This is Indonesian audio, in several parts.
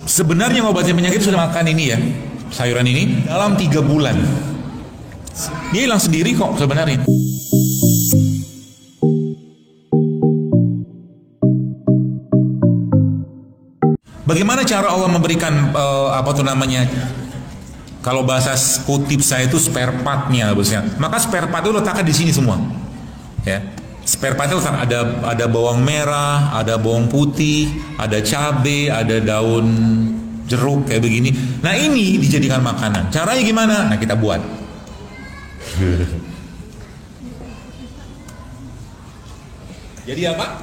Sebenarnya ngobatin penyakit sudah makan ini ya, sayuran ini dalam 3 bulan. Dia hilang sendiri kok sebenarnya. Bagaimana cara Allah memberikan kalau bahasa kutip saya itu spare partnya, bosnya. Maka spare part itu letakkan di sini semua. Ya. Spare part itu ada bawang merah, ada bawang putih, ada cabai, ada daun jeruk kayak begini. Nah, ini dijadikan makanan. Caranya gimana? Nah, kita buat. Jadi apa?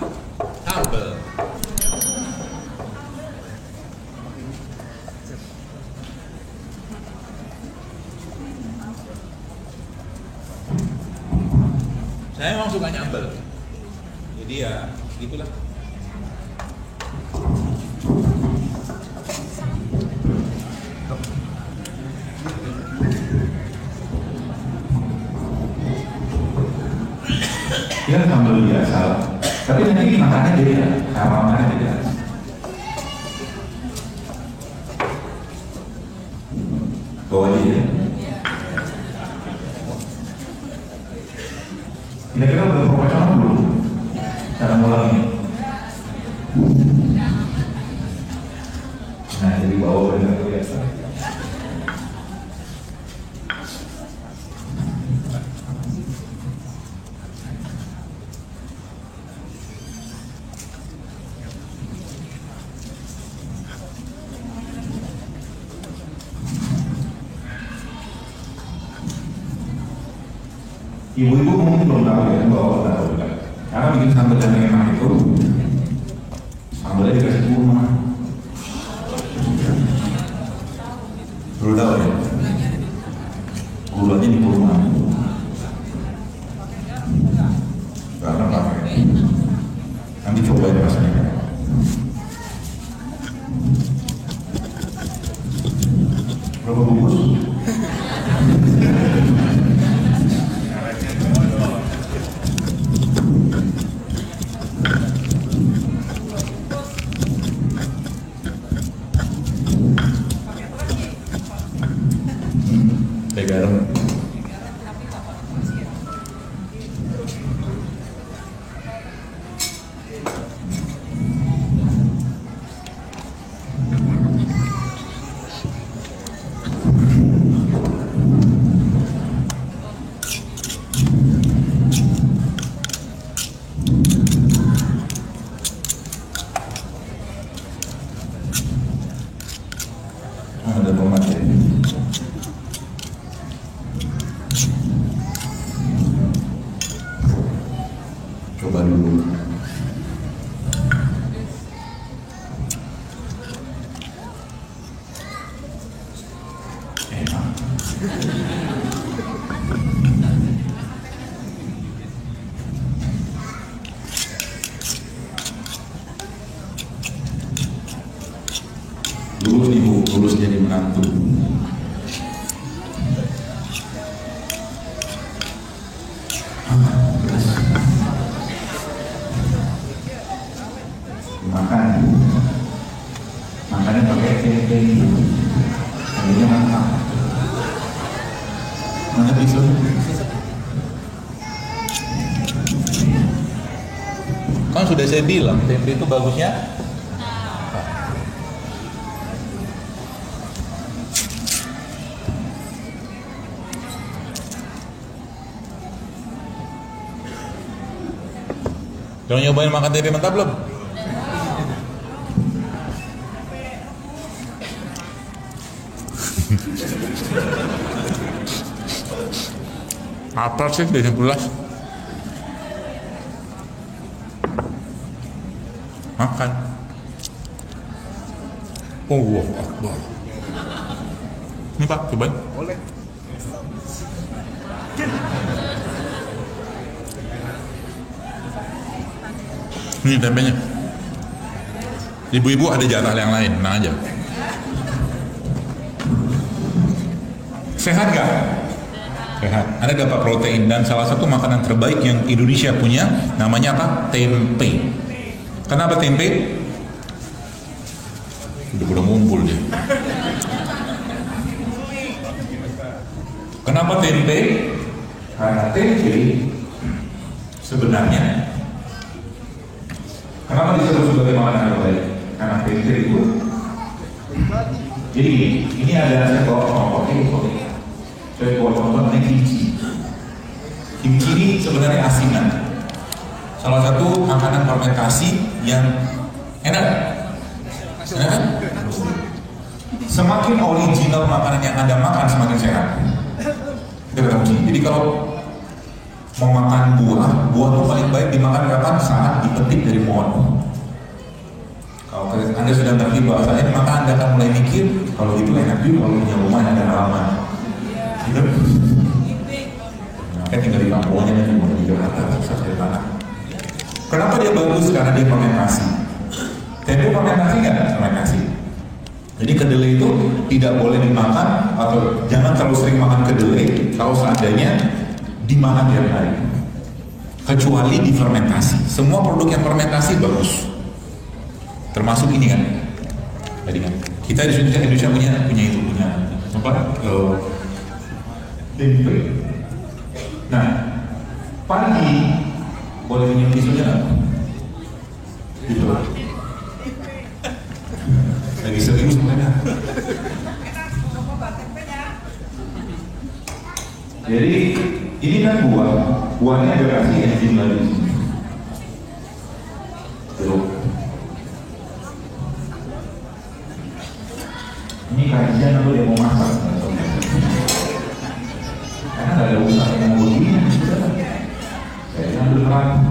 Sambal. Saya memang suka nyambel, jadi ya gitulah. Ya sambal biasa, tapi nanti makannya beda, sama makannya beda. Bawa aja ya. Kira-kira udah proporsional belum? Cara ngulangnya? Nah, jadi bawa benar biasa. Ibu-ibu mungkin belum tahu ya, bahwa tahu juga. Karena bikin sambal yang enak itu, sambalnya dikasih kurma. Belum tahu ya? Gulanya di kurma. Karena pakai. Nanti cobain rasanya. Berapa bungkus? Garam. Ada tomat ya. Coba dulu. Enak. Lulus nih Bu, lulus jadi menantu. Makannya pakai tempe, harganya mantap. Mantap itu. Kan sudah saya bilang tempe itu bagusnya. Jangan nyobain makan tempe mentah belum? Apa sih dari 11? Makan. Oh, Akbar. Ini Pak, cobain. Boleh. Ini tempenya. Ibu-ibu ada jatah yang lain, tenang aja. Sehat gak? Sehat. Anda dapat protein dan salah satu makanan terbaik yang Indonesia punya namanya apa? Tempe. Kenapa tempe? Udah ngomong ngumpul dia. Kenapa tempe? Karena tempe sebenarnya, kenapa disebut sebagai makanan terbaik? Karena tempe itu, jadi ini ada saya bawa contoh ini, saya bawa contoh namanya kimchi. Kimchi ini sebenarnya asinan, salah satu makanan fermentasi yang enak. Semakin original makanan yang Anda makan, semakin sehat. Jadi kalau mau makan buah itu paling baik dimakan kapan? Saat dipetik dari pohon. Kalau Anda sudah ngerti bahasanya, maka Anda akan mulai mikir, kalau itu enak juga kalau punya rumah yang ada halaman. Gitu? Nah, tinggal di kampungnya dan di Jakarta, susah dari tanah. Kenapa dia bagus? Karena dia fermentasi. Tempe fermentasi nggak? Fermentasi. Jadi kedelai itu tidak boleh dimakan atau jangan terlalu sering makan kedelai kalau seandainya dimakan tiap hari. Kecuali difermentasi. Semua produk yang fermentasi bagus. Termasuk ini kan. Tadi kan. Kita di Indonesia punya apa? Tempe. Nah, pagi boleh minum tisunya nggak? Gitu. Lagi serius mereka. Jadi ini kan buahnya ada kasih enzim lagi di sini. Jeruk. Ini kajian atau dia mau masak? Karena nggak ada usaha yang mau begini. Saya ambil terang.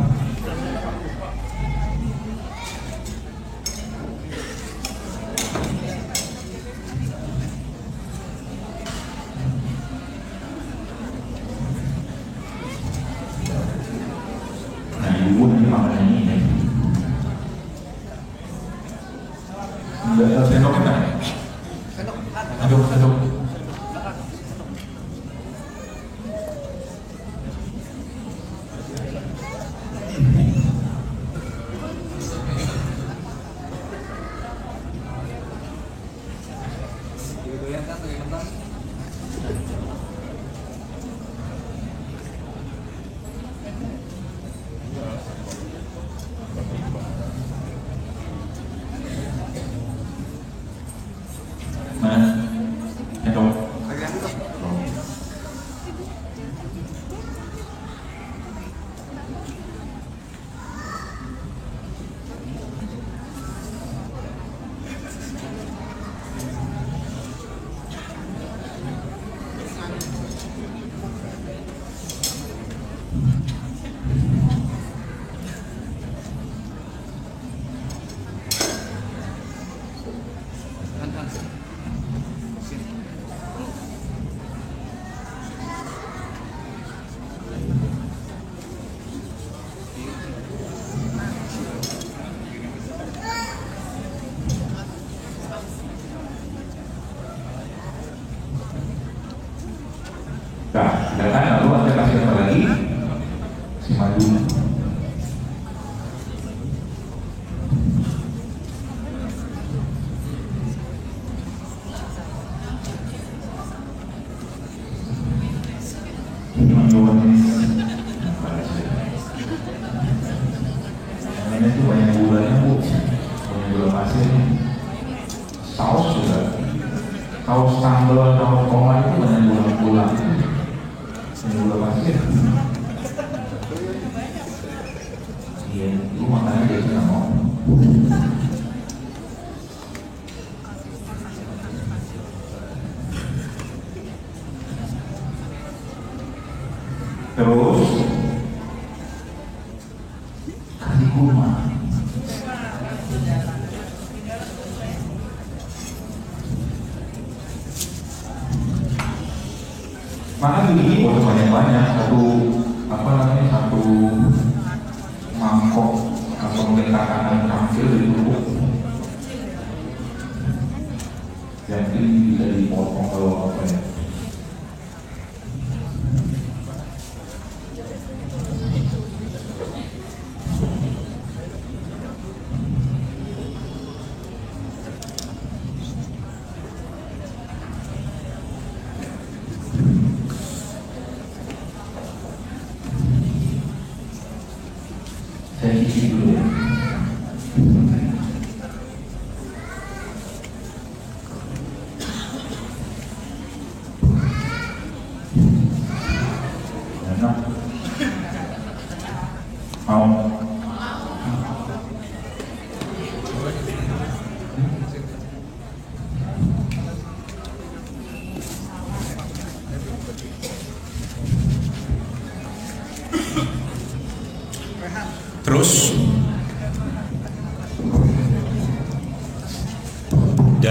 Sendok kan? Sendok. Nah, lalu Anda kasih apa lagi? Si madu. Ini tuh banyak gulanya, Bu. Banyak gula pasir. Saus juga. Saus sambal atau tomat itu banyak gula. Gula pasir. Iya, itu makanya dia nggak mau. Terus kasih kurma. Makan begini boleh banyak-banyak, satu mangkok atau mungkin takaran kampil ditumpuk. Jadi bisa dipotong kalau apa ya.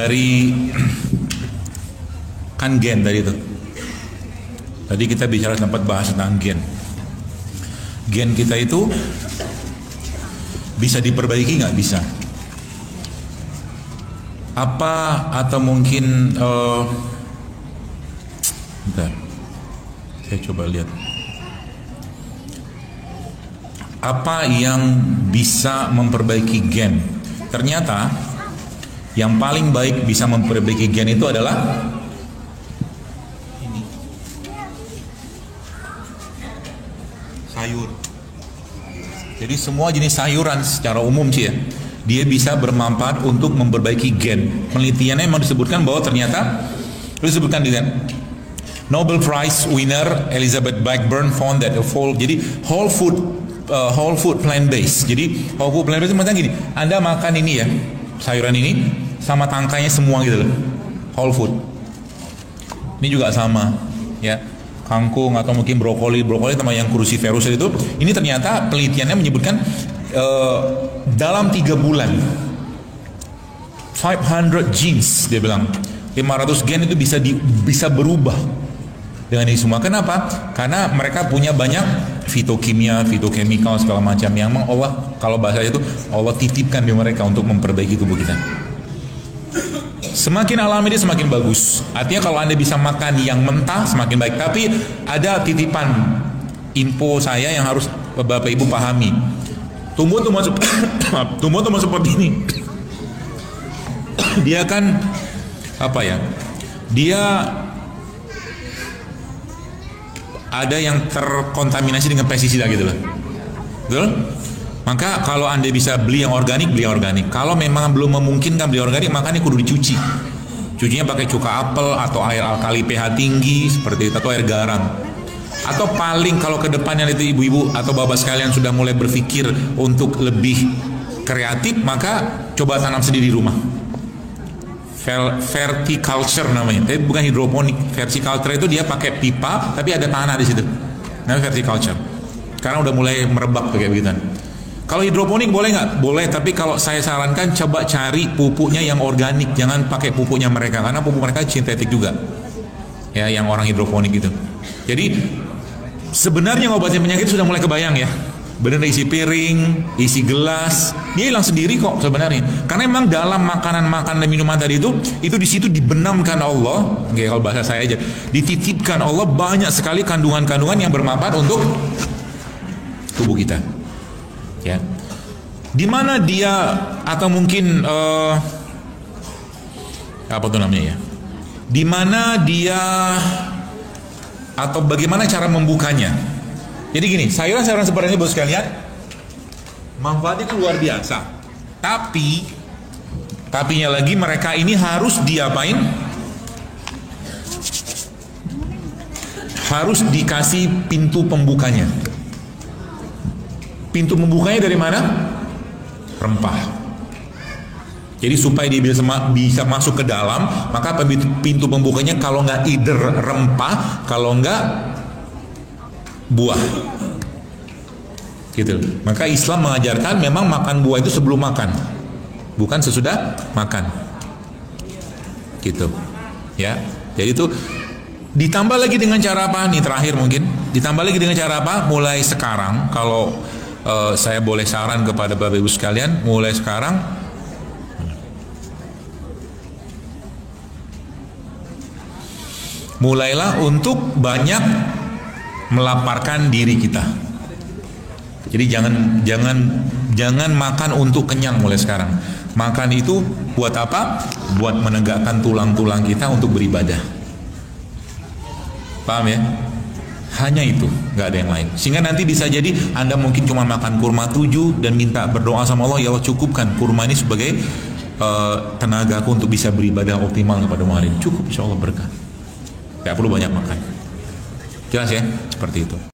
dari kan gen tadi itu. Tadi kita bicara sempat bahas tentang gen. Gen kita itu bisa diperbaiki nggak? Bisa. Apa atau mungkin bentar, saya coba lihat. Apa yang bisa memperbaiki gen? Ternyata yang paling baik bisa memperbaiki gen itu adalah ini. Sayur. Jadi semua jenis sayuran secara umum sih ya, dia bisa bermanfaat untuk memperbaiki gen. Penelitiannya memang disebutkan bahwa ternyata disebutkan di Nobel Prize winner Elizabeth Blackburn found that jadi whole food plant based. Jadi whole food plant based itu gini, Anda makan ini ya, sayuran ini sama tangkainya semua gitu loh. Whole food. Ini juga sama ya. Kangkung atau mungkin brokoli sama yang cruciferous itu, ini ternyata penelitiannya menyebutkan dalam 3 bulan 500 genes, dia bilang 500 gen itu bisa berubah dengan ini semua. Kenapa? Karena mereka punya banyak fitokimia, fitokemikal segala macam yang memang Allah, kalau bahasa itu Allah titipkan di mereka untuk memperbaiki tubuh kita. Semakin alami dia semakin bagus. Artinya kalau Anda bisa makan yang mentah semakin baik. Tapi ada titipan info saya yang harus Bapak Ibu pahami. Tumbuh-tumbuhan seperti ini, dia kan apa ya? Dia ada yang terkontaminasi dengan pestisida gitu loh. Betul? Maka kalau Anda bisa beli yang organik, beli yang organik. Kalau memang belum memungkinkan beli organik, maka ini kudu dicuci. Cucinya pakai cuka apel atau air alkali pH tinggi seperti itu, atau air garam. Atau paling kalau ke depannya itu ibu-ibu atau bapak sekalian sudah mulai berpikir untuk lebih kreatif, maka coba tanam sendiri di rumah. Verticulture namanya, tapi bukan hidroponik. Verticulture itu dia pakai pipa, tapi ada tanah di situ. Namanya verticulture. Karena udah mulai merebak kayak begitu. Kalau hidroponik boleh nggak? Boleh, tapi kalau saya sarankan coba cari pupuknya yang organik, jangan pakai pupuknya mereka, karena pupuk mereka sintetik juga. Ya, yang orang hidroponik itu. Jadi sebenarnya ngobatin penyakit sudah mulai kebayang ya. Bener, isi piring, isi gelas, dia hilang sendiri kok sebenarnya. Karena memang dalam makanan dan minuman tadi itu di situ dibenamkan Allah, kayak kalau bahasa saya aja, dititipkan Allah banyak sekali kandungan-kandungan yang bermanfaat untuk tubuh kita. Ya, di mana dia atau mungkin apa tuh namanya ya? Di mana dia atau bagaimana cara membukanya? Jadi gini, sayuran-sayuran seperti ini bos sekalian, manfaatnya kan luar biasa. Tapinya lagi mereka ini harus diapain? Harus dikasih pintu pembukanya. Pintu membukanya dari mana? Rempah. Jadi supaya dia bisa masuk ke dalam, maka pintu pembukanya kalau nggak either rempah, kalau nggak buah. Gitu. Maka Islam mengajarkan memang makan buah itu sebelum makan, bukan sesudah makan. Gitu. Ya. Jadi itu ditambah lagi dengan cara apa? Nih terakhir mungkin. Ditambah lagi dengan cara apa? Mulai sekarang kalau saya boleh saran kepada Bapak Ibu sekalian, mulai sekarang mulailah untuk banyak melaparkan diri kita. Jadi jangan makan untuk kenyang mulai sekarang. Makan itu buat apa? Buat menegakkan tulang-tulang kita untuk beribadah. Paham ya? Hanya itu, nggak ada yang lain. Sehingga nanti bisa jadi Anda mungkin cuma makan kurma 7 dan minta berdoa sama Allah, ya Allah cukupkan kurma ini sebagai tenagaku untuk bisa beribadah optimal kepada hari ini. Cukup, insya Allah berkah. Gak perlu banyak makan. Jelas ya? Seperti itu.